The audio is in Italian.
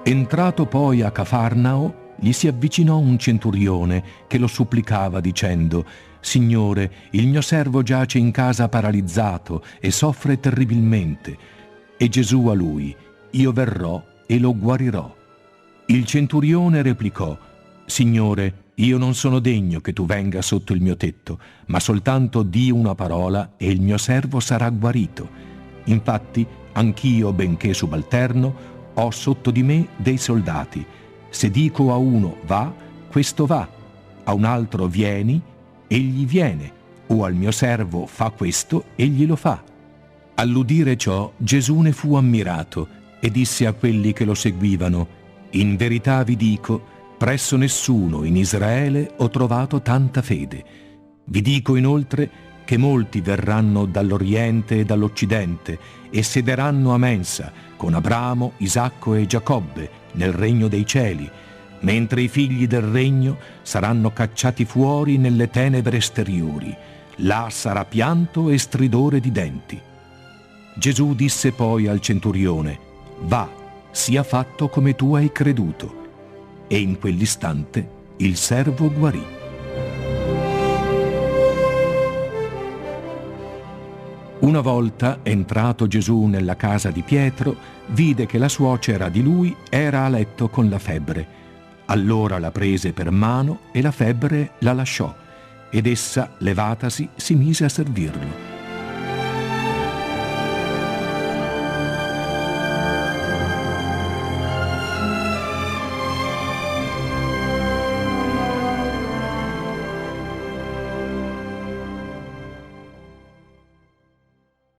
Entrato poi a Cafarnao, gli si avvicinò un centurione che lo supplicava dicendo: «Signore, il mio servo giace in casa paralizzato e soffre terribilmente». E Gesù a lui: «Io verrò e lo guarirò». Il centurione replicò: «Signore, io non sono degno che tu venga sotto il mio tetto, ma soltanto di una parola e il mio servo sarà guarito. Infatti, anch'io, benché subalterno, ho sotto di me dei soldati. Se dico a uno va, questo va, a un altro vieni, egli viene, o al mio servo fa questo, egli lo fa». All'udire ciò, Gesù ne fu ammirato e disse a quelli che lo seguivano: «In verità vi dico, presso nessuno in Israele ho trovato tanta fede. Vi dico inoltre che molti verranno dall'Oriente e dall'Occidente e sederanno a mensa con Abramo, Isacco e Giacobbe nel regno dei cieli, mentre i figli del regno saranno cacciati fuori nelle tenebre esteriori. Là sarà pianto e stridore di denti». Gesù disse poi al centurione: «Va, sia fatto come tu hai creduto». E in quell'istante il servo guarì. Una volta, entrato Gesù nella casa di Pietro, vide che la suocera di lui era a letto con la febbre. Allora la prese per mano e la febbre la lasciò, ed essa, levatasi, si mise a servirlo.